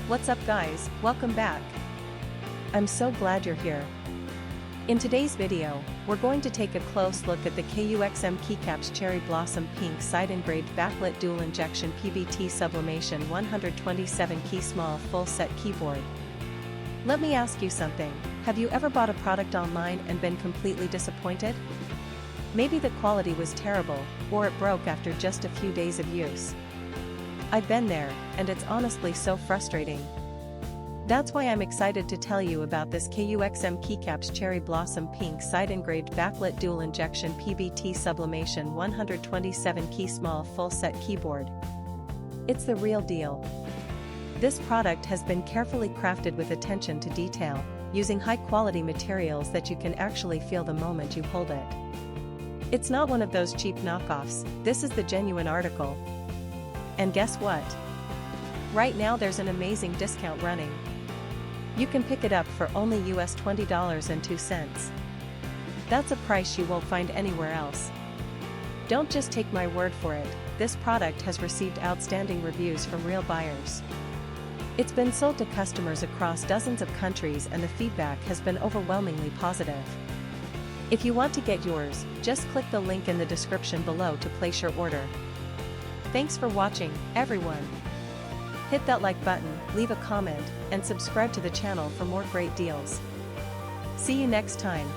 What's up guys, welcome back. I'm so glad you're here. In today's video, we're going to take a close look at the KUXM keycaps Cherry Blossom Pink Side-Engraved Backlit Dual-Injection PBT Sublimation 127 key small full set keyboard. Let me ask you something, have you ever bought a product online and been completely disappointed? Maybe the quality was terrible, or it broke after just a few days of use. I've been there, and it's honestly so frustrating. That's why I'm excited to tell you about this KUXM keycaps Cherry Blossom Pink Side-Engraved Backlit Dual-Injection PBT Sublimation 127 key small full set keyboard. It's the real deal. This product has been carefully crafted with attention to detail, using high-quality materials that you can actually feel the moment you hold it. It's not one of those cheap knockoffs, this is the genuine article. And guess what? Right now there's an amazing discount running. You can pick it up for only US $20.02. That's a price you won't find anywhere else. Don't just take my word for it, this product has received outstanding reviews from real buyers. It's been sold to customers across dozens of countries and the feedback has been overwhelmingly positive. If you want to get yours, just click the link in the description below to place your order. Thanks for watching, everyone. Hit that like button, leave a comment, and subscribe to the channel for more great deals. See you next time.